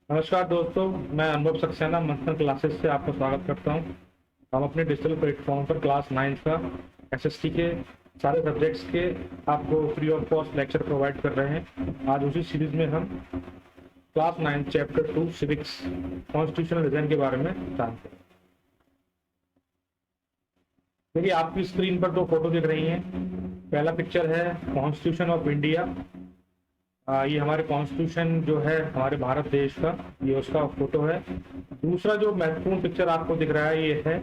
नमस्कार दोस्तों, मैं अनुभव सक्सेना मंथन क्लासेस से आपका स्वागत करता हूं। हम अपने डिजिटल प्लेटफॉर्म पर क्लास 9 का एसएसटी के सारे सब्जेक्ट्स के आपको free of cost lecture provide कर रहे हैं। आज उसी सीरीज में हम class 9 chapter 2 civics constitutional design के बारे में जानते हैं। देखिए, आपकी स्क्रीन पर दो फोटो दिख रही हैं। पहला पिक्चर है कॉन्स्टिट्यूशन ऑफ इंडिया। ये हमारे कॉन्स्टिट्यूशन जो है हमारे भारत देश का, ये उसका फोटो है। दूसरा जो महत्वपूर्ण पिक्चर आपको दिख रहा है, ये है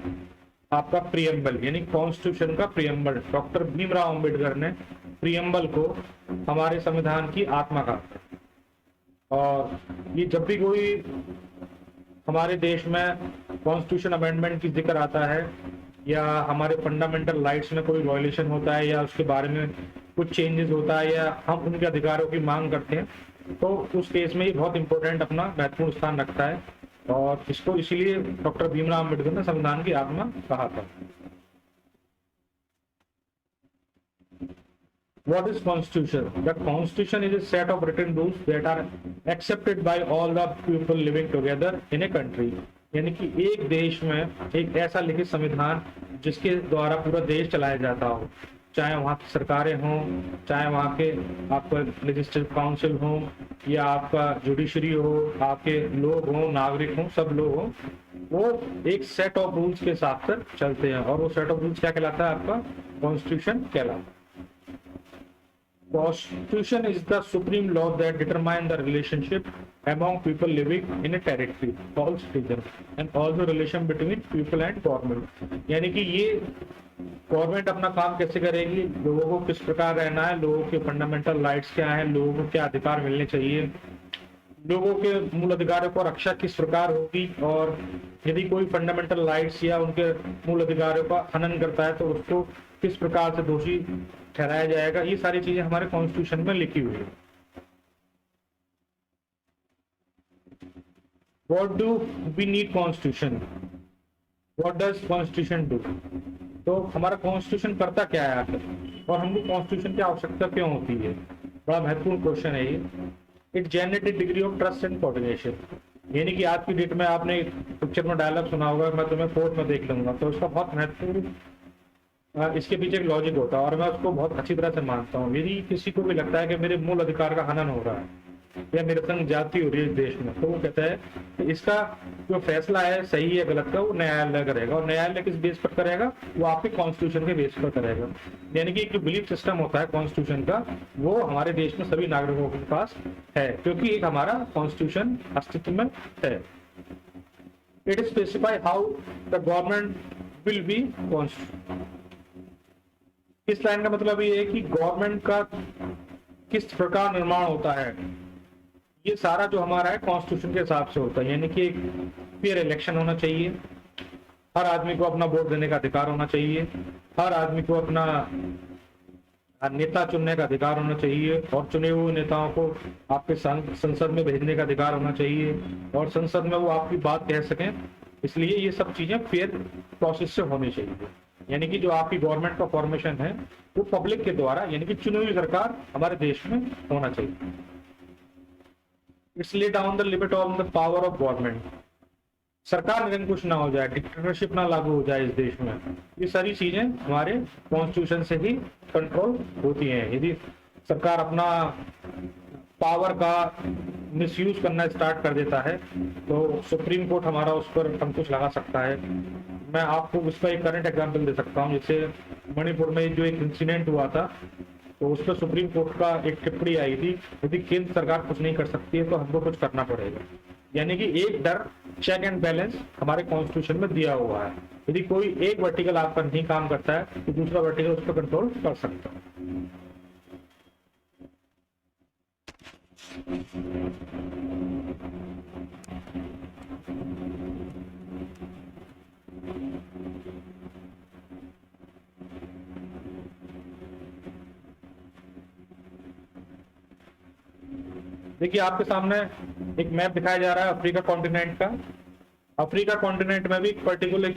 आपका प्रियम्बल, यानी कॉन्स्टिट्यूशन का प्रियम्बल। डॉक्टर भीमराव अंबेडकर ने प्रियम्बल को हमारे संविधान की आत्मा कहा। और ये जब भी कोई हमारे देश में कॉन्स्टिट्यूशन अमेंडमेंट की जिक्र आता है या हमारे फंडामेंटल राइट्स में कोई वायलेशन होता है या उसके बारे में कुछ चेंजेस होता है या हम उनके अधिकारों की मांग करते हैं, तो उस केस में ये बहुत इंपॉर्टेंट अपना महत्वपूर्ण स्थान रखता है। और इसको इसीलिए डॉक्टर भीमराव अम्बेडकर ने संविधान की आत्मा कहा था। What is constitution? The constitution is a set of written rules that are accepted by all the people living together in a country. यानी कि एक देश में एक ऐसा लिखित संविधान जिसके द्वारा पूरा देश चलाया जाता हो, चाहे वहाँ की सरकारें हों, चाहे वहाँ के आपका लेजिस्लेटिव काउंसिल हो या आपका जुडिशरी हो, आपके लोग हों, नागरिक हों, सब लोग हों, वो एक सेट ऑफ रूल्स के साथ चलते हैं। और वो सेट ऑफ रूल्स क्या कहलाता है? आपका कॉन्स्टिट्यूशन कहलाता है। Constitution is the supreme law that determines the relationship among people living in a territory, all citizens, and also relation between people and government. यानी कि ये गवर्नमेंट अपना काम कैसे करेगी, लोगों को किस प्रकार रहना है, लोगों के फंडामेंटल राइट्स क्या हैं, लोगों को क्या अधिकार मिलने चाहिए, लोगों के मूल अधिकारों को रक्षा किस प्रकार होगी, और यदि कोई फंडामेंटल राइट्स या उनके मूल अधिकारों का हनन करता है तो उसको किस प्रकार से दोषी ठहराया जाएगा। ये सारी चीजें हमारे कॉन्स्टिट्यूशन में लिखी हुई है। What do we need constitution? What does constitution do? तो हमारा कॉन्स्टिट्यूशन करता क्या है आखिर, और हमको कॉन्स्टिट्यूशन की आवश्यकता क्यों होती है? बड़ा महत्वपूर्ण क्वेश्चन है ये। It generate degree of trust and coordination. यानी कि आज की डेट में आपने पिक्चर में डायलॉग सुना होगा, मैं तुम्हें कोर्ट में देख लूंगा, तो इसका बहुत महत्वपूर्ण इसके पीछे एक लॉजिक होता है और मैं उसको बहुत अच्छी तरह से मानता हूँ। यदि किसी को भी लगता है कि मेरे मूल अधिकार का हनन हो रहा है या मेरे संग जाति हो रही है इस देश में, तो वो कहता है कि इसका जो फैसला है सही है गलत का, वो न्यायालय करेगा। और न्यायालय किस बेस पर करेगा? वो आपके कॉन्स्टिट्यूशन के बेस पर करेगा। यानी कि एक जो बिलीफ सिस्टम होता है कॉन्स्टिट्यूशन का, वो हमारे देश में सभी नागरिकों के पास है, क्योंकि एक हमारा कॉन्स्टिट्यूशन अस्तित्व में है। It specify how the government will be constitute. इस लाइन का मतलब ये है कि गवर्नमेंट का किस प्रकार निर्माण होता है, ये सारा जो हमारा है कॉन्स्टिट्यूशन के हिसाब से होता है। यानी कि एक फेयर इलेक्शन होना चाहिए, हर आदमी को अपना वोट देने का अधिकार होना चाहिए, हर आदमी को अपना नेता चुनने का अधिकार होना चाहिए, और चुने हुए नेताओं को आपके संसद में भेजने का अधिकार होना चाहिए, और संसद में वो आपकी बात कह सकें। इसलिए ये सब चीजें फेयर प्रोसेस से होनी चाहिए। यानी कि जो आपकी गवर्नमेंट का फॉर्मेशन है वो पब्लिक के द्वारा, यानी कि चुनी हुई सरकार हमारे देश में होना चाहिए। It's lay down the limit of the power of government. सरकार निरंकुश ना हो जाए, डिक्टेटरशिप ना लागू हो जाए इस देश में, ये सारी चीजें हमारे कॉन्स्टिट्यूशन से ही कंट्रोल होती हैं। यदि सरकार अपना पावर का मिसयूज करना स्टार्ट कर देता है तो सुप्रीम कोर्ट हमारा उस पर अंकुश लगा सकता है। मैं आपको उसका एक करंट एग्जांपल दे सकता हूँ। जैसे मणिपुर में जो एक इंसिडेंट हुआ था, तो उस पर सुप्रीम कोर्ट का एक टिप्पणी आई थी, यदि केंद्र सरकार कुछ नहीं कर सकती है तो हमको कुछ करना पड़ेगा। यानी कि एक डर, चेक एंड बैलेंस हमारे कॉन्स्टिट्यूशन में दिया हुआ है। यदि कोई एक वर्टिकल आपका नहीं काम करता है तो दूसरा वर्टिकल उस पर कंट्रोल कर सकता है। देखिए, आपके सामने एक मैप दिखाया जा रहा है अफ्रीका कॉन्टिनेंट का। अफ्रीका कॉन्टिनेंट में भी पर्टिकुलर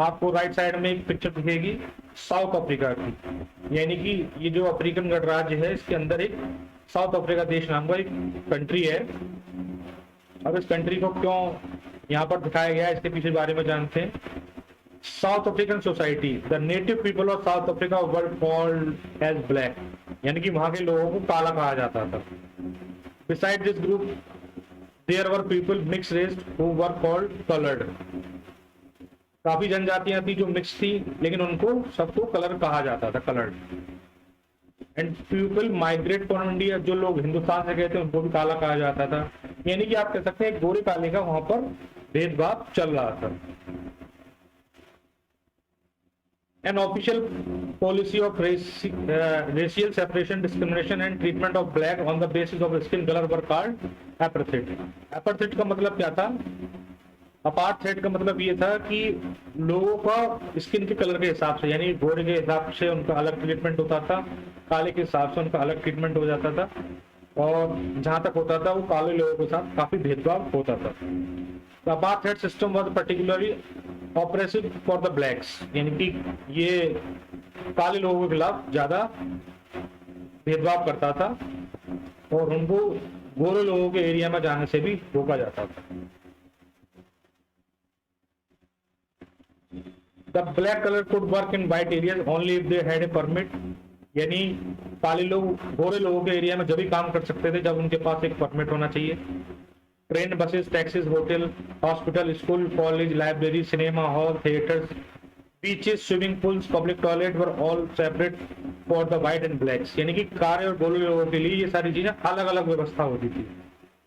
आपको राइट साइड में एक पिक्चर दिखेगी साउथ अफ्रीका की। यानी कि ये जो अफ्रीकन गणराज्य है, इसके अंदर एक साउथ अफ्रीका देश नाम का एक कंट्री है। अब इस कंट्री को क्यों यहाँ पर दिखाया गया है, इसके पीछे बारे में जानते हैं। South African society, the native people of South Africa were called as black, यानी कि वहां के लोगों को काला कहा जाता था। Beside this group there were people mix race who were called coloured, काफी जनजातियां थी जो मिक्स थी, लेकिन उनको सबको कलर कहा जाता था, coloured. And people migrate from India, जो लोग हिंदुस्तान से गए थे उनको भी काला कहा जाता था। यानी कि आप कह सकते हैं गोरे काले का वहां पर भेदभाव चल रहा था। An official policy of racial separation, discrimination and treatment of black on the basis of skin color were called apartheid. Apartheid का मतलब क्या था? अपार्थाइड का मतलब ये था कि लोगों का स्किन के कलर के हिसाब से, यानी गोरे के हिसाब से उनका अलग ट्रीटमेंट होता था, काले के हिसाब से उनका अलग ट्रीटमेंट हो जाता था, और जहां तक होता था वो काले लोगों के साथ काफी भेदभाव होता था। Apartheid system was particularly oppressive for the blacks, यानी कि ये काले लोगों के खिलाफ ज्यादा भेदभाव करता था और उनको गोरे लोगों के एरिया में जाने से भी रोका जाता था। The black color could work in white areas only if they had a permit, यानी काले लोग गोरे लोगों के एरिया में जब भी काम कर सकते थे जब उनके पास एक परमिट होना चाहिए। Train, buses, taxis, hotel, hospital, school, college, library, cinema hall, theatres, beaches, swimming pools, public toilet were all separate for the white and blacks, यानी कि काले और गोरे लोगों के लिए ये सारी चीजें अलग अलग व्यवस्था होती थी।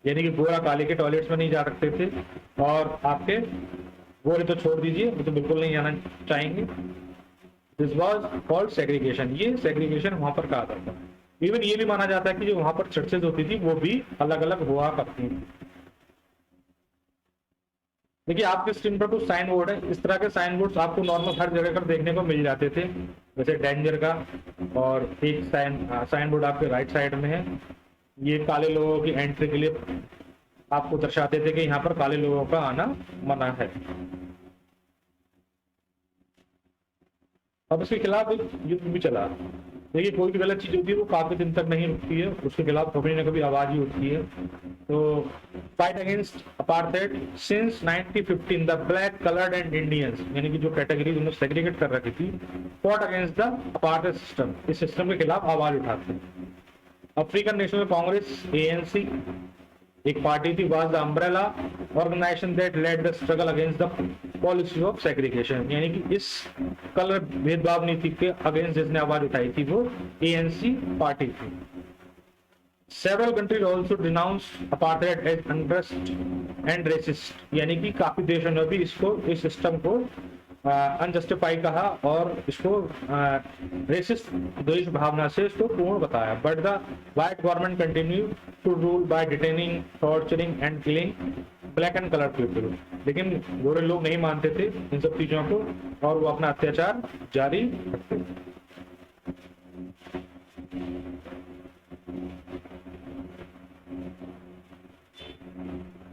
यानी कि गोरा काले के टॉयलेट्स में नहीं जा सकते थे, और आपके गोरे तो छोड़ दीजिए, वो तो बिल्कुल नहीं जाना चाहेंगे। दिस वाज कॉल्ड सेग्रीगेशन, ये सेग्रीगेशन वहां पर कहा जाता है। इवन ये भी माना जाता है कि जो वहां पर चर्चेज होती थी वो भी अलग अलग हुआ करती थी। देखिए आपके स्क्रीन पर कुछ साइन बोर्ड है, इस तरह के साइन बोर्ड आपको नॉर्मल हर जगह पर देखने को मिल जाते थे, जैसे डेंजर का, और एक साइन बोर्ड आपके राइट साइड में है, ये काले लोगों की एंट्री के लिए आपको दर्शाते थे कि यहाँ पर काले लोगों का आना मना है। अब इसके खिलाफ एक युद्ध भी चला। देखिए कोई भी गलत चीज होती है वो काफी दिन तक नहीं रुकती है, उसके खिलाफ कभी ना कभी आवाज ही उठती है। तो fight against apartheid since 1915 the black, coloured and Indians, यानी कि जो कैटेगरी उन्होंने सेग्रीगेट कर रखी थी, fought against the apartheid system, इस सिस्टम के खिलाफ आवाज उठाते हैं। अफ्रीकन नेशनल कांग्रेस ANC एक पार्टी थी, was the umbrella organisation that led the struggle against the policy of segregation, यानी कि इस कलर भेदभाव नीति के अगेंस्ट जिसने आवाज उठाई थी वो ANC पार्टी थी। Several countries also denounced apartheid as unjust and racist, यानी कि काफी देशों ने भी इसको, इस सिस्टम को अनजस्टिफाई कहा और इसको रेसिस्ट द्वेष भावना से इसको पूर्ण बताया। But the white government continue to rule by detaining, torturing and killing black and colour people, लेकिन गोरे लोग नहीं मानते थे इन सब चीजों को और वो अपना अत्याचार जारी रखते थे।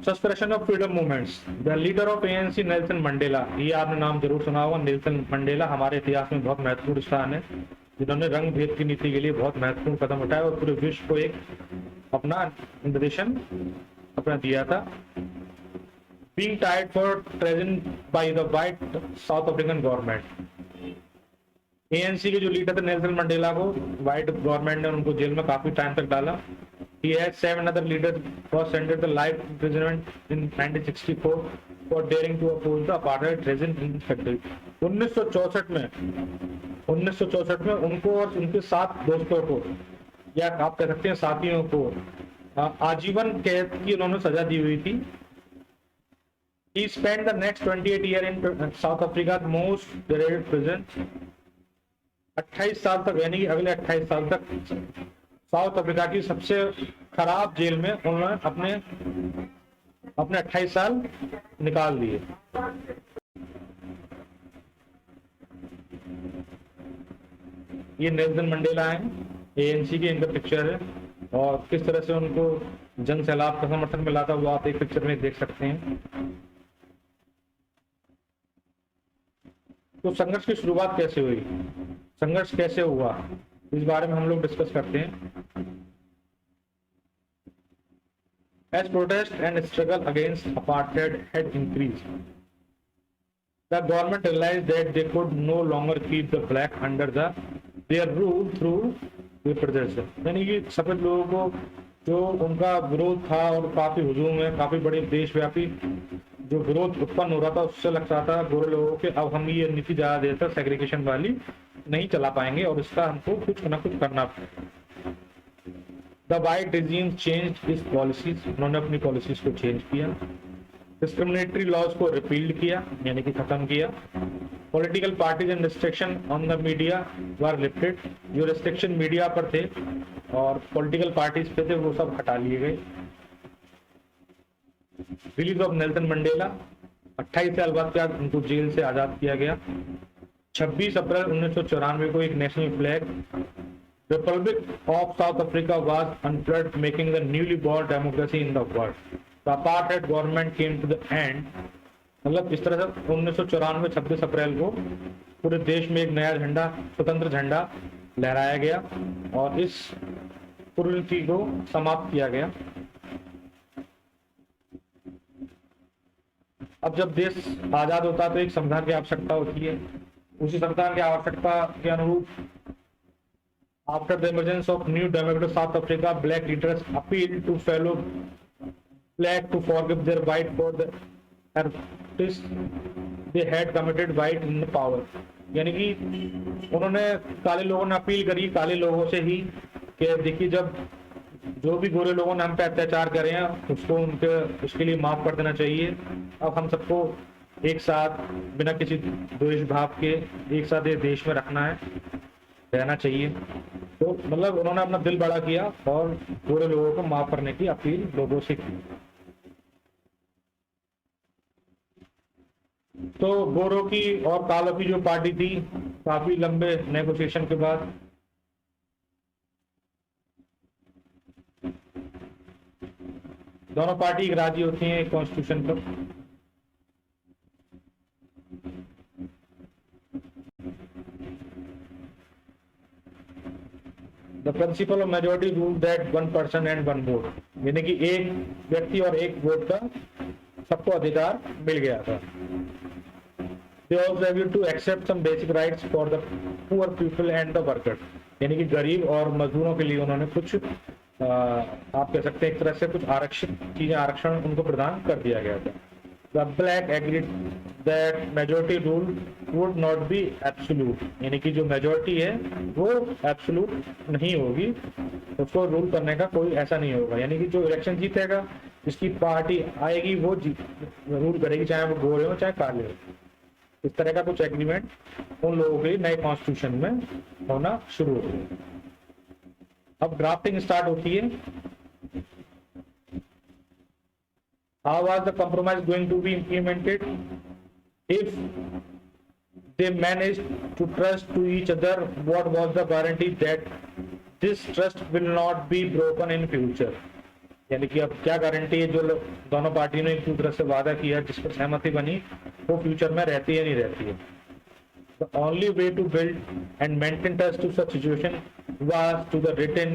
Suspension of freedom movements, the leader of ANC Nelson Mandela, ये आपने नाम जरूर सुना होगा। नेल्सन मंडेला हमारे इतिहास में बहुत महत्वपूर्ण स्थान है, जिन्होंने रंग भेद की नीति के लिए बहुत महत्वपूर्ण कदम उठाया और पूरे विश्व को एक अपना निर्देशन अपना दिया था। Being tried for treason by the white South African government, ANC के जो लीडर थे नेल्सन मंडेला को व्हाइट गवर्नमेंट ने उनको जेल में काफी टाइम तक डाला। He had 7 other leaders was sentenced to life imprisonment in 1964 for daring to oppose the apartheid regime in this country. 1964 में उनको और उनके 7 दोस्तों को, या आप कह सकते हैं साथियों को, आजीवन कैद की उन्होंने सजा दी हुई थी। He spent the next 28 years in South Africa, the most dreaded prison. 28 साल तक, यानी कि अगले 28 साल तक साउथ अफ्रीका की सबसे खराब जेल में उन्होंने अपने 28 साल निकाल दिए। ये नेल्सन मंडेला हैं, ANC के, इनका पिक्चर है और किस तरह से उनको जन सैलाब का समर्थन मिला था वो आप एक पिक्चर में देख सकते हैं। तो संघर्ष की शुरुआत कैसे हुई, संघर्ष कैसे हुआ, इस बारे में हम लोग डिस्कस करते हैं। As protest and struggle against apartheid had increased, the government realized that they could no longer keep the black under their rule through repression. यानी कि सफेद लोगों को जो उनका विरोध था और काफी हुजूम है, काफी बड़े देशव्यापी जो विरोध उत्पन्न हो रहा था, उससे लगता था गोरे लोगों के अब हम ये नीति ज्यादा देर तक सेग्रीगेशन वाली नहीं चला पाएंगे और इसका हमको कुछ ना कुछ करना पड़ेगा। The white regime change his policies, उन्होंने अपनी पॉलिसीज को चेंज किया। डिस्क्रिमिनेटरी लॉज को रिपील्ड किया, यानी कि खत्म किया। Political parties and restriction on the media were lifted, जो रिस्ट्रिक्शन मीडिया पर थे और पॉलिटिकल पार्टीज पे थे वो सब हटा लिए गए। रिलीज ऑफ नेल्सन मंडेला, 28 साल बाद उनको जेल से आजाद किया गया। 26 अप्रैल 1994 को एक national flag republic of South Africa was unfurled, making the newly born democracy in the world. The apartheid government came to the end. मतलब इस तरह से 1994 26 अप्रैल को पूरे देश में एक नया झंडा, स्वतंत्र झंडा लहराया गया और इस कुरीति को समाप्त किया गया। अब जब देश आजाद होता है तो एक संविधान की आवश्यकता होती है। उसी संविधान की आवश्यकता के अनुरूप after the emergence of new democratic South Africa, black leaders appeal to fellow black to forgive their white for the they had committed white in the power. यानी कि उन्होंने, काले लोगों ने अपील करी काले लोगों से ही कि देखिए जब जो भी गोरे लोगों ने हम पे अत्याचार करे हैं उसको उसके लिए माफ कर देना चाहिए। अब हम सबको एक साथ बिना किसी द्वेष भाव के एक साथ ये देश में रखना है, रहना चाहिए। तो मतलब उन्होंने अपना दिल बड़ा किया और गोरे लोगों को माफ करने की अपील लोगों से की। तो गोरों की और कालों की जो पार्टी थी, काफी लंबे नेगोशिएशन के बाद दोनों पार्टी राजी होती हैं कॉन्स्टिट्यूशन पर। The principle of majority rule that 1 person and 1 vote, यानी कि एक व्यक्ति और एक वोट का सबको अधिकार मिल गया था। They also agreed to accept some basic rights for the poor people and the workers, यानी कि गरीब और मजदूरों के लिए उन्होंने कुछ आप कह सकते हैं एक तरह से कुछ आरक्षित चीजें, आरक्षण उनको प्रदान कर दिया गया था। The black agreed that majority rule would not be absolute, यानी कि जो मेजोरिटी है वो एब्सोल्यूट नहीं होगी, उसको रूल करने का कोई ऐसा नहीं होगा। यानी कि जो इलेक्शन जीतेगा, जिसकी पार्टी आएगी वो रूल करेगी, चाहे वो गोरे हो चाहे काले हो। इस तरह का कुछ एग्रीमेंट उन लोगों के लिए नए कॉन्स्टिट्यूशन में होना शुरू हो गया। अब ड्राफ्टिंग स्टार्ट होती है। How was the compromise going to be implemented? If they managed to trust to each other, what was the guarantee that this trust will not be broken in future? यानी कि अब क्या guarantee है जो दोनों पार्टियों ने एक दूसरे से वादा किया, जिस पर सहमति बनी, वो फ्यूचर में रहती है नहीं रहती है। The only way to build and maintain trust to such situation was to the written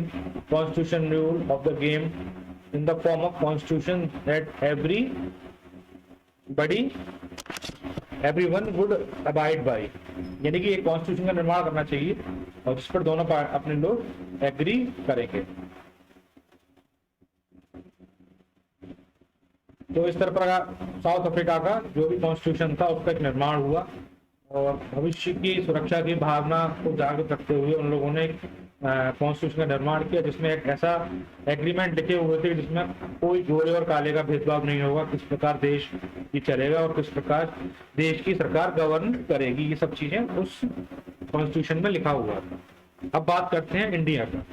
constitution rule of the game in the form of constitution that everyone would abide by, यानी कि एक constitution का निर्माण करना चाहिए और जिस पर दोनों अपने लोग एग्री करेंगे। तो इस तरह पर साउथ अफ्रीका का जो भी कॉन्स्टिट्यूशन था उसका एक निर्माण हुआ और भविष्य की सुरक्षा की भावना को जागृत रखते हुए उन लोगों ने कॉन्स्टिट्यूशन का निर्माण किया, जिसमें एक ऐसा एग्रीमेंट लिखे हुए थे जिसमें कोई गोरे और काले का भेदभाव नहीं होगा, किस प्रकार देश की चलेगा और किस प्रकार देश की सरकार गवर्न करेगी, ये सब चीजें उस कॉन्स्टिट्यूशन में लिखा हुआ था। अब बात करते हैं इंडिया का,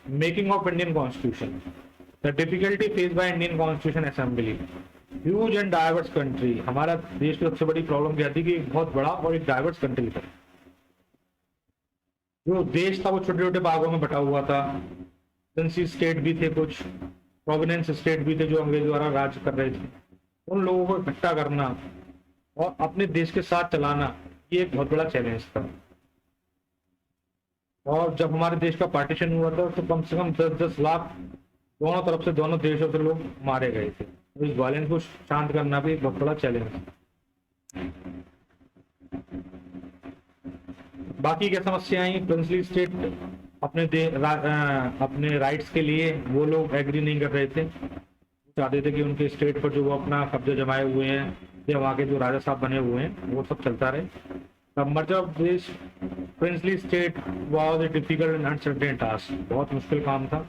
making of Indian constitution. The difficulty face by Indian constitution assembly, huge and diverse country. हमारा देश की सबसे बड़ी प्रॉब्लम क्या थी कि एक बहुत बड़ा और एक डाइवर्स कंट्री था। जो देश था वो छोटे छोटे भागों में बटा हुआ था। एजेंसी स्टेट भी थे, कुछ प्रोविडेंस स्टेट भी थे जो अंग्रेज द्वारा राज कर रहे थे। उन लोगों को इकट्ठा करना और अपने देश के साथ चलाना, ये एक बहुत बड़ा चैलेंज था। और जब हमारे देश का पार्टीशन हुआ था तो कम से कम 10-10 लाख दोनों तरफ से, दोनों देशों से लोग मारे गए थे। तो इस वायलेंस को शांत करना भी एक बहुत बड़ा चैलेंज है। बाकी क्या समस्याएं आई? प्रिंसली स्टेट अपने राइट्स के लिए वो लोग एग्री नहीं कर रहे थे, चाहते थे कि उनके स्टेट पर जो वो अपना कब्जा जमाए हुए हैं या वहाँ के जो राजा साहब बने हुए हैं वो सब चलता रहे। The merger of this princely state was a difficult and uncertain task, बहुत मुश्किल काम था।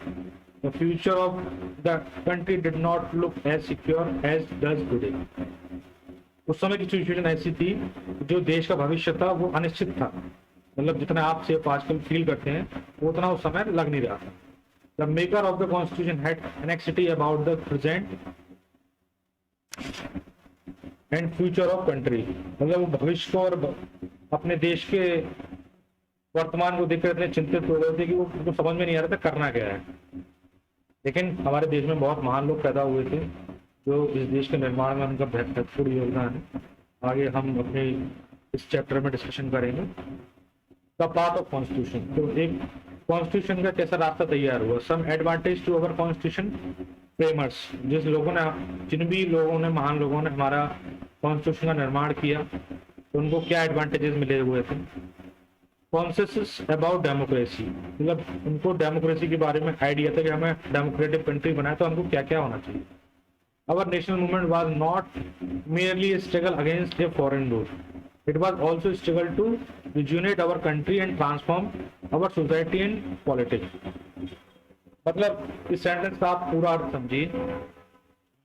The future of the country did not look as secure as does today. उस समय की सिचुएशन ऐसी थी, जो देश का भविष्य था वो अनिश्चित था। मतलब जितना आप सेफ आजकल फील करते हैं वो उतना उस समय लग नहीं रहा था। The maker of the constitution had anxiety about the present and future of country. मतलब वो भविष्य को और अपने देश के वर्तमान को देखकर इतने चिंतित हो गए थे कि वो उनको समझ में नहीं आ रहा था करना क्या है। लेकिन हमारे देश में बहुत महान लोग पैदा हुए थे जो इस देश के निर्माण में उनका महत्वपूर्ण योगदान है। आगे हम अपने इस चैप्टर में डिस्कशन करेंगे। द पाथ ऑफ कॉन्स्टिट्यूशन, तो एक कॉन्स्टिट्यूशन का कैसा रास्ता तैयार हुआ। Some advantage to our constitution framers, जिन भी लोगों ने, महान लोगों ने हमारा कॉन्स्टिट्यूशन का निर्माण किया तो उनको क्या एडवांटेजेस मिले हुए थे। कॉन्सेंसस अबाउट डेमोक्रेसी, मतलब उनको डेमोक्रेसी के बारे में आइडिया था कि हमें डेमोक्रेटिक कंट्री बनाए तो हमको क्या क्या होना चाहिए। Our national movement was not merely a struggle against a foreign rule. It was also a struggle to rejuvenate our country and transform our society and politics. मतलब इस सेंटेंस का आप पूरा अर्थ समझिए।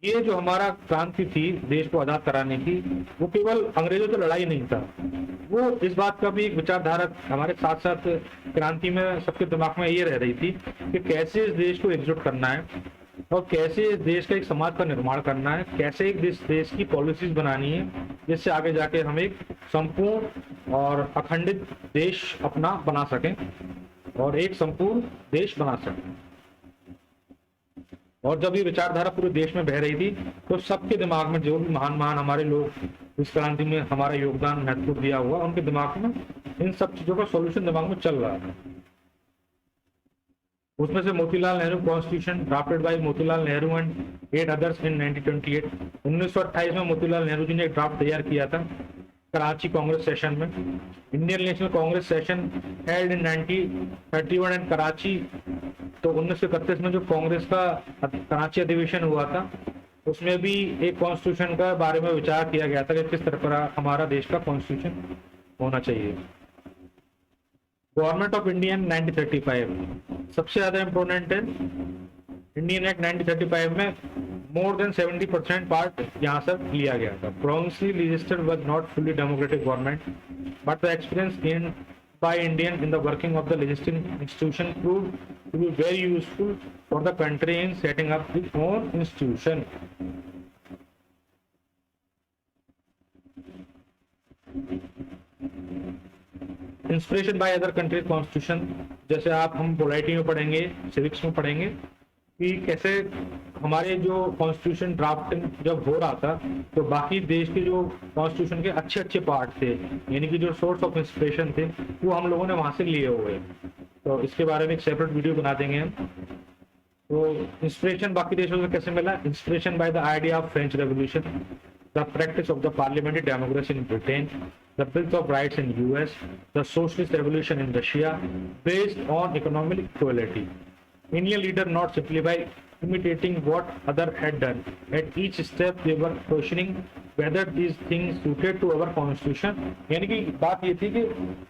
ये जो हमारा क्रांति थी देश को आजाद कराने की, वो केवल अंग्रेजों से लड़ाई नहीं था, वो इस बात का भी एक विचारधारा हमारे साथ साथ क्रांति में सबके दिमाग में ये रह रही थी कि कैसे इस देश को एकजुट करना है और कैसे इस देश का एक समाज का निर्माण करना है, कैसे एक देश की पॉलिसीज बनानी है जिससे आगे जाके हम एक संपूर्ण और अखंडित देश अपना बना सकें और एक संपूर्ण देश बना सकें। और जब ये विचारधारा पूरे देश में बह रही थी तो सबके दिमाग में, जो भी महान महान हमारे लोग इस क्रांति में हमारा योगदान महत्वपूर्ण दिया हुआ, उनके दिमाग में इन सब चीजों का सॉल्यूशन दिमाग में चल रहा है। उसमें से Motilal Nehru constitution drafted bye Motilal Nehru and 8 others in 1928। 1928 में मोतीलाल नेहरू जी ने एक ड्राफ्ट तैयार किया था कराची कांग्रेस सेशन में। Indian national Congress session held in 1931 and Karachi, तो 1931 में जो कांग्रेस का कराची अधिवेशन हुआ था उसमें भी एक कॉन्स्टिट्यूशन का बारे में विचार किया गया था कि किस तरह का हमारा देश का कॉन्स्टिट्यूशन होना चाहिए। गवर्नमेंट ऑफ इंडिया 1935 सबसे ज्यादा इंपोर्टेंट है। इंडियन एक्ट 1935 में मोर देन 70% पार्ट यहाँ से लिया गया था। Provincially legislature was not fully democratic government but the experience gained by Indian in the working of the legislative institution proved to be very useful for the country in setting up its own institution. Inspiration by other countries constitution, जैसे आप हम polity में पढ़ेंगे, civics में पढ़ेंगे कि कैसे हमारे जो कॉन्स्टिट्यूशन ड्राफ्टिंग जब हो रहा था तो बाकी देश के जो कॉन्स्टिट्यूशन के अच्छे अच्छे पार्ट थे, यानी कि जो सोर्स ऑफ इंस्पिरेशन थे, वो हम लोगों ने वहां से लिए हुए। तो इसके बारे में एक सेपरेट वीडियो बना देंगे हम। तो इंस्पिरेशन बाकी देशों से कैसे मिला? Inspiration by the idea of French revolution, the practice of the parliamentary democracy in Britain, the Bill of Rights in US, the Socialist Revolution in Russia, based on economic equality. Indian leader not simply by imitating what other had done. At each step they were questioning whether these things suited to our constitution. यानी कि बात ये थी कि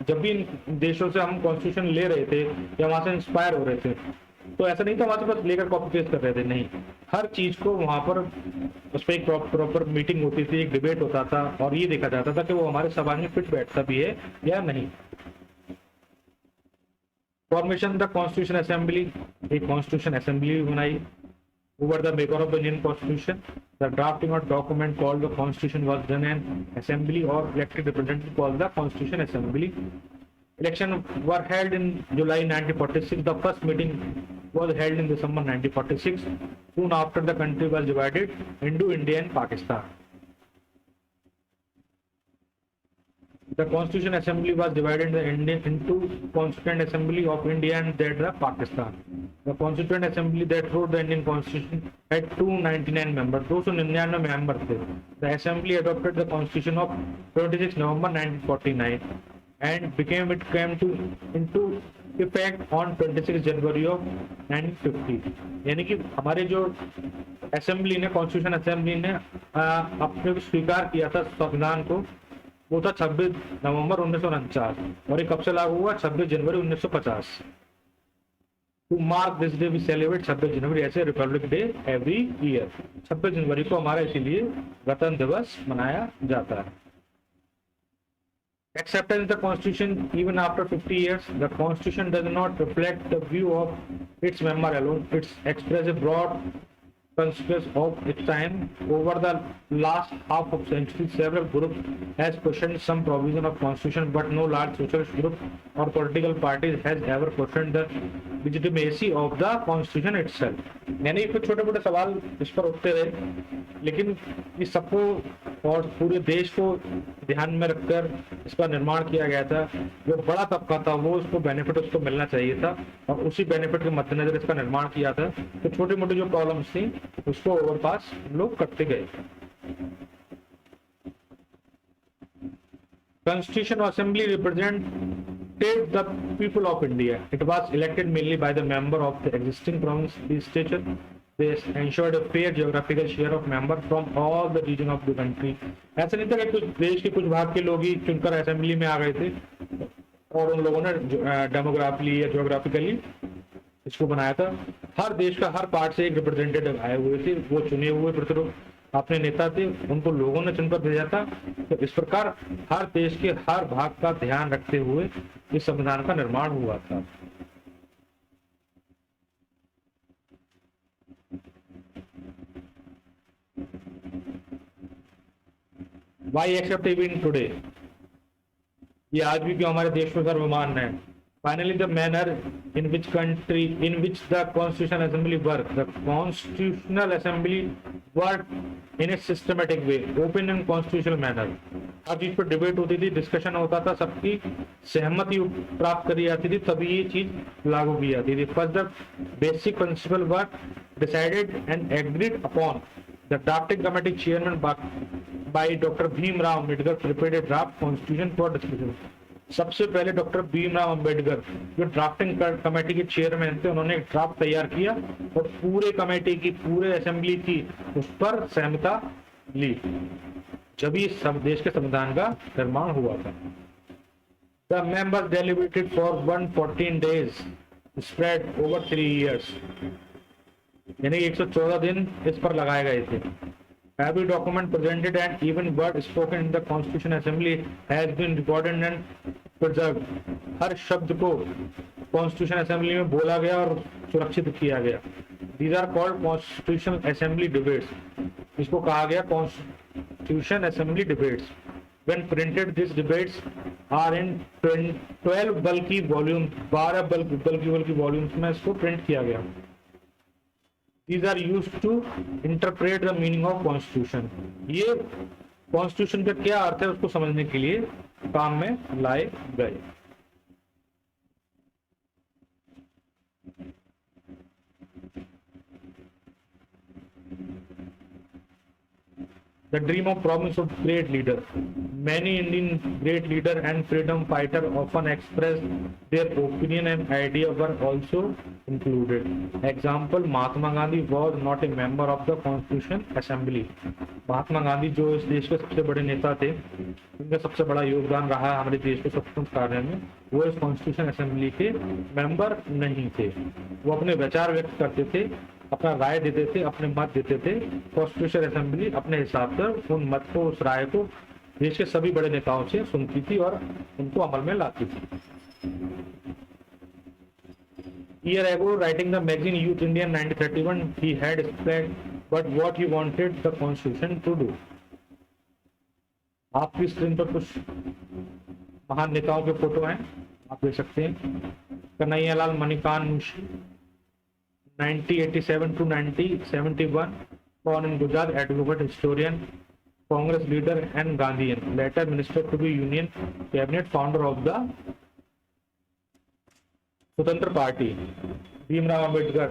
जब भी इन देशों से हम कॉन्स्टिट्यूशन ले रहे थे या वहां से इंस्पायर हो रहे थे तो ऐसा नहीं था वहां से बस लेकर कॉपी पेस्ट कर रहे थे, नहीं, हर चीज को वहां पर उस पर एक प्रॉपर मीटिंग होती थी, एक डिबेट होता था और ये देखा जाता था कि वो हमारे समाज में फिट बैठता भी है या नहीं। फॉर्मेशन द कॉन्स्टिट्यूशन असेंबली, एक कॉन्स्टिट्यूशन असेंबली बनाई। Over the maker of the Indian constitution, the drafting of document called the constitution was done an assembly और elected representative called the constitution assembly. Election were held in July 1946. The first meeting was held in December 1946. Soon after, the country was divided into India and Pakistan. The Constitution Assembly was divided into Constituent Assembly of India and that of Pakistan. The Constituent Assembly that wrote the Indian Constitution had 299 members. 299 members थे. The Assembly adopted the Constitution of 26 November 1949 and it came into effect on 26 January of 1950. यानी कि हमारे जो assembly ने, constitution assembly ने अपने को स्वीकार किया था संविधान को, वो था 26 नवंबर 1949 और ये कब से लागू हुआ? 26 जनवरी 1950। To mark this day we celebrate 26 January as a Republic Day every year. 26 जनवरी को हमारा इसीलिए गणतंत्र दिवस मनाया जाता है। Acceptance the Constitution even after 50 years. The Constitution does not reflect the view of its member alone. It expresses a broad consensus of its time. Over the last half of century, several groups has questioned some provision of Constitution, but no large socialist group or political parties has ever questioned the legitimacy of the Constitution itself. यानी कुछ छोटे मोटे सवाल इस पर उठते रहे, लेकिन इस सबको और पूरे देश को ध्यान में रखकर इसका निर्माण किया गया था। जो बड़ा तबका था वो उसको बेनिफिट उसको मिलना चाहिए था और उसी बेनिफिट के मद्देनजर इसका निर्माण किया था। तो छोटी मोटी जो प्रॉब्लम्स थी उसको ओवरपास लोग करते गए। Constitutional Assembly represented the people of India. It was elected mainly by the member of the existing province legislature. They ensured a fair geographical share of members from all the region of the country. ऐसा नहीं था कि कुछ देश के कुछ भाग के लोग ही चुनकर असेंबली में आ गए थे और उन लोगों ने डेमोग्राफिकली या ज्योग्राफिकली इसको बनाया था। हर देश का हर पार्ट से एक रिप्रेजेंटेटिव आए हुए थे, वो चुने हुए प्रतिनिधि अपने नेता थे, उनको लोगों ने चुनकर भेजा था। तो इस प्रकार हर देश के हर भाग का ध्यान रखते हुए इस संविधान का निर्माण हुआ था। Why accept even today? ये आज भी क्यों हमारे देश में सर्वमान्य है? Finally, the manner in which the Constitutional Assembly worked. The Constitutional Assembly worked in a systematic way, open and constitutional manner. हर चीज पर डिबेट होती थी, डिस्कशन होता था, सबकी सहमति प्राप्त करी जाती थी, तभी ये चीज लागू की जाती थी। First, the basic principle were decided and agreed upon. The drafting committee chairman by Dr. Bhimrao Ambedkar prepared a draft constitution for discussion. सबसे पहले डॉक्टर भीमराव अंबेडकर जो ड्राफ्टिंग कमेटी के चेयरमैन थे, उन्होंने एक ड्राफ्ट तैयार किया और पूरे कमेटी की, पूरे असेंबली की उस पर सहमता ली, जब ये सब देश के संविधान का निर्माण हुआ था। The members deliberated for 114 days spread over 3 years. यानी 114 दिन इस पर लगाए गए थे। Every document presented and even word spoken in the Constitution Assembly has been recorded and preserved. हर शब्द को Constitution Assembly में बोला गया और सुरक्षित किया गया। These are called Constitutional Assembly debates. इसको कहा गया Constitution Assembly debates. When printed, these debates are in 12 bulky volumes. 12 bulky volumes में इसको प्रिंट किया गया। These are used to interpret the meaning of Constitution. ये Constitution का क्या अर्थ है उसको समझने के लिए काम में लाए गए। The dream of promise of great leader. Many Indian great leader and freedom fighter often expressed their opinion and idea were also included. Example, Mahatma Gandhi was not a member of the Constitution Assembly. Mahatma Gandhi जो इस देश के सबसे बड़े नेता थे, उनका सबसे बड़ा योगदान रहा हमारे देश को स्वतंत्र कराने में, वो इस कॉन्स्टिट्यूशन असेंबली के मेंबर नहीं थे। वो अपने विचार व्यक्त करते थे, अपना राय देते थे, अपने मत देते थे। कॉन्स्टिट्यूशन असेंबली अपने हिसाब से उन मत को, उस राय को देश के सभी बड़े नेताओं से सुनती थी और उनको अमल में लाती थी। Year ago, writing the magazine Youth India in 1931, he had explained but what he wanted the constitution to do. आपकी स्क्रीन पर कुछ महान नेताओं के फोटो हैं, आप देख सकते हैं। Kanhaiyalal Manikant Munshi 1987 to 1971, born in Gujarat, advocate, historian, Congress leader and Gandhian, later minister to the Union Cabinet, founder of the Swatantra Party. Bhimrao Ambedkar,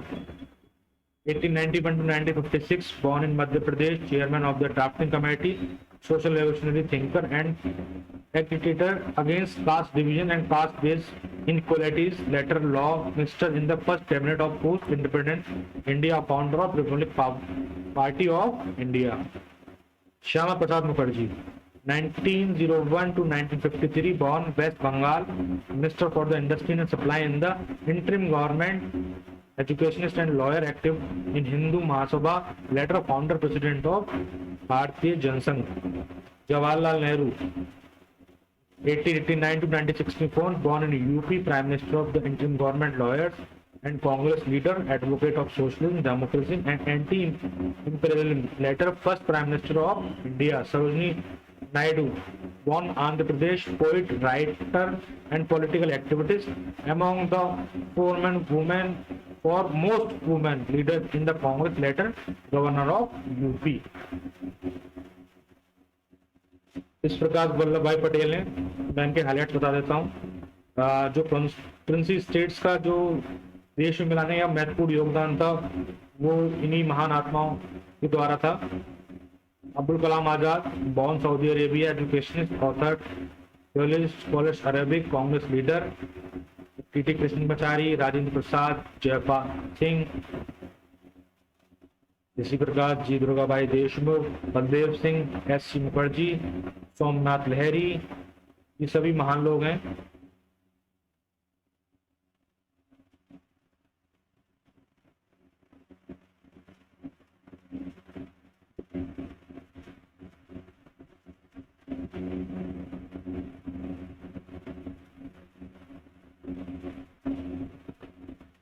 1891 to 1956, born in Madhya Pradesh, chairman of the drafting committee, social revolutionary thinker and agitator against caste division and caste-based inequalities, later law minister in the first cabinet of post-independent India, founder of Republic Party of India. Shyama Prasad Mukherjee, 1901 to 1953, born West Bengal, minister for the industry and supply in the interim government, educationist and lawyer, active in Hindu Mahasabha, later founder president of Bharatiya Jansangh. Jawaharlal Nehru, 1889 to 1964, born in UP, prime minister of the interim government, lawyers and Congress leader, advocate of socialism, democracy and anti-imperialism, later first prime minister of India. Sarojini Naidu, born Andhra Pradesh, poet, writer and political activist, among the most women leaders in the Congress, later governor of UP. इस प्रकार वल्लभ भाई पटेल ने, मैं इनके highlight बता देता हूँ, जो कॉन्स्टिट्यूंसी स्टेट्स का जो देश में मिलाने का महत्वपूर्ण योगदान था वो इन्हीं महान आत्माओं के द्वारा था। Abdul Kalam Azad, born Saudi Arabia, educationist, author, theologist, scholar, Arabic, Congress leader, T.T. Krishnamachari, Rajendra Prasad, Jayapal Singh, इसी प्रकार जी दुर्गाबाई देशमुख, बलदेव सिंह, S.C. मुखर्जी, सोमनाथ लहरी, ये सभी महान लोग हैं।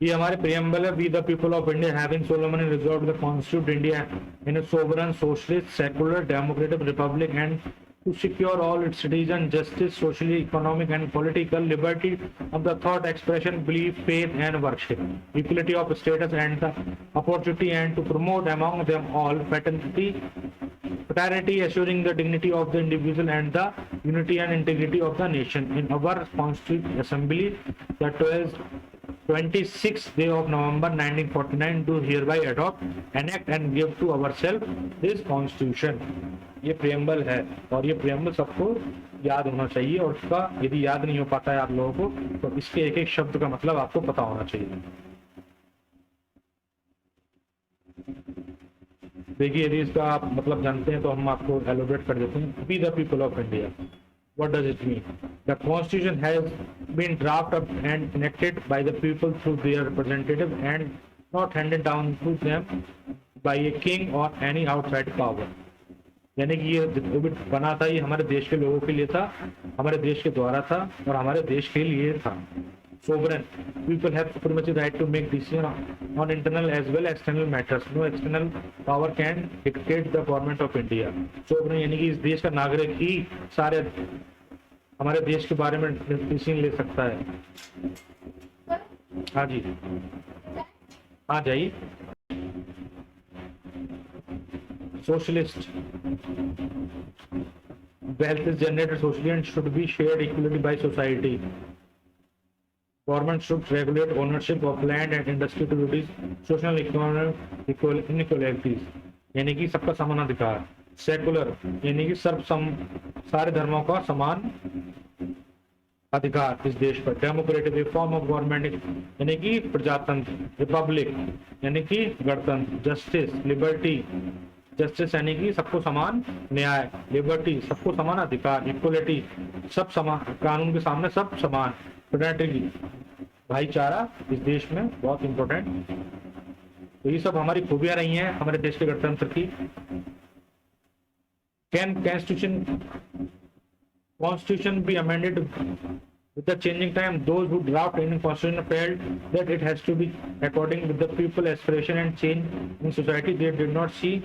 ये हमारे प्रियम्बल है। We the people of India having solemnly resolve the constitute India in a sovereign socialist secular democratic republic and to secure all its citizens justice, socially, economic and political liberty of the thought expression, belief, faith and worship, equality of status and the opportunity, and to promote among them all fraternity, assuring the dignity of the individual and the unity and integrity of the nation. In our Constituent Assembly, the 26th day of November 1949, do hereby adopt, enact and give to ourselves this constitution. ये preamble है और ये preamble सबको याद होना चाहिए, और उसका यदि याद नहीं हो पाता है आप लोगों को तो इसके एक एक शब्द का मतलब आपको पता होना चाहिए। देखिए यदि इसका आप मतलब जानते हैं तो हम आपको एलोबरेट कर देते हैं। We the people of India, what does it mean? The constitution has been drafted and enacted by the people through their representative and not handed down to them by a king or any outside power. यानी कि ये जो भी बना था ये हमारे देश के लोगों के लिए था, हमारे देश के द्वारा था और हमारे देश के लिए था। Sovereign, people have supremacy right to make decision on internal as well as external matters. No external power can dictate the government of India. Sovereign यानी कि इस देश का नागरिक ही सारे हमारे देश के बारे में डिसीजन ले सकता है। हाँ जी, हाँ जाइए। Socialist, wealth is generated socially and should be shared equally by society. Government should regulate ownership of land and industry to reduce social economic inequalities, यानी कि सबका समान अधिकार। सेकुलर यानी कि सारे धर्मों का समान अधिकार इस देश पर। डेमोक्रेटिक फॉर्म ऑफ गवर्नमेंट यानी कि प्रजातंत्र। रिपब्लिक यानी कि गणतंत्र। जस्टिस, लिबर्टी, जस्टिस यानी कि सबको समान न्याय। लिबर्टी सबको समान अधिकार। इक्वलिटी सब समान, कानून के सामने सब समान। फ्रेटर्निटी भाईचारा इस देश में बहुत इंपॉर्टेंट। तो ये सब हमारी खूबियां रही हैं हमारे देश के गणतंत्र की। Can constitution be amended with the changing time? Those who draft any constitution felt that it has to be according with the people aspiration and change in society. They did not see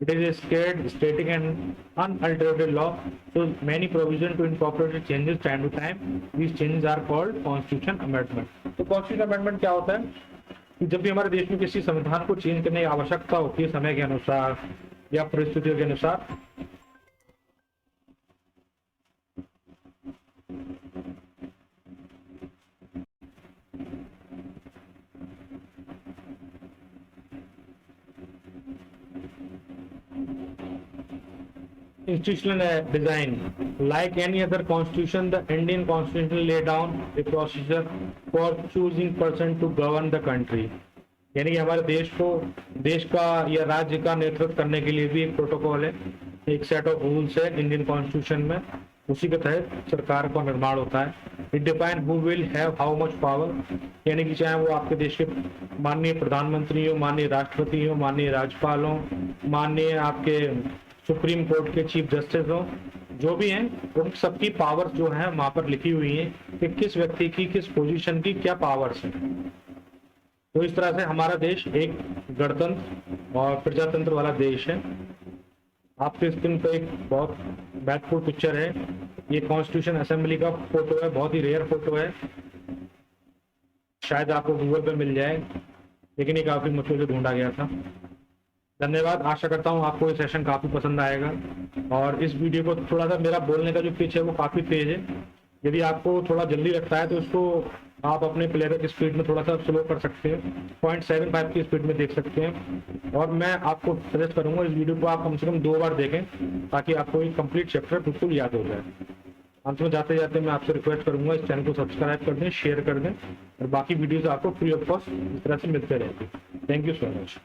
it is a scared, static and unalterable law, so many provisions to incorporate changes time to time. These changes are called constitution amendment. तो constitution amendment क्या होता है कि जब भी हमारे देश में किसी संविधान को चेंज करने की आवश्यकता होती है समय के अनुसार या परिस्थितियों के अनुसार, institutional design. Like any other constitution, the Indian constitution lay down a procedure for choosing person to govern the country. यानी कि हमारे देश का या राज्य का नेतृत्व करने के लिए भी एक प्रोटोकॉल है, एक सेट ऑफ रूल्स है इंडियन कॉन्स्टिट्यूशन में, उसी के तहत सरकार का निर्माण होता है. It define who will have how much power, यानी कि चाहे वो आपके देश के माननीय प्रधानमंत्री हो, माननीय राष्ट्रपति हो, माननीय राज्यपाल हो, माननीय आपके सुप्रीम कोर्ट के चीफ जस्टिस हो, जो भी हैं उन सबकी पावर्स जो है वहां पर लिखी हुई है कि किस व्यक्ति की किस पोजीशन की क्या पावर्स हैं. तो इस तरह से हमारा देश एक गणतंत्र और प्रजातंत्र वाला देश है. आपके स्क्रीन पर एक बहुत महत्वपूर्ण पिक्चर है, ये कॉन्स्टिट्यूशन असेंबली का फोटो है, बहुत ही रेयर फोटो है, शायद आपको गूगल पे मिल जाए, लेकिन ये काफी मुश्किल से ढूंढा गया था. धन्यवाद. आशा करता हूँ आपको ये सेशन काफी पसंद आएगा. और इस वीडियो को थोड़ा सा, मेरा बोलने का जो पिच है वो काफी तेज है, यदि आपको थोड़ा जल्दी लगता है तो इसको आप अपने प्लेबैक स्पीड में थोड़ा सा स्लो कर सकते हैं, 0.75 की स्पीड में देख सकते हैं. और मैं आपको सजेस्ट करूंगा इस वीडियो को आप कम से कम 2 बार देखें ताकि आपको ये कंप्लीट चैप्टर बिल्कुल याद हो जाए. अंत में जाते जाते मैं आपसे रिक्वेस्ट करूंगा इस चैनल को सब्सक्राइब कर दें, शेयर कर दें, और बाकी वीडियोस आपको फ्री ऑफ कॉस्ट इस तरह से मिलते रहेंगे. Thank you so much.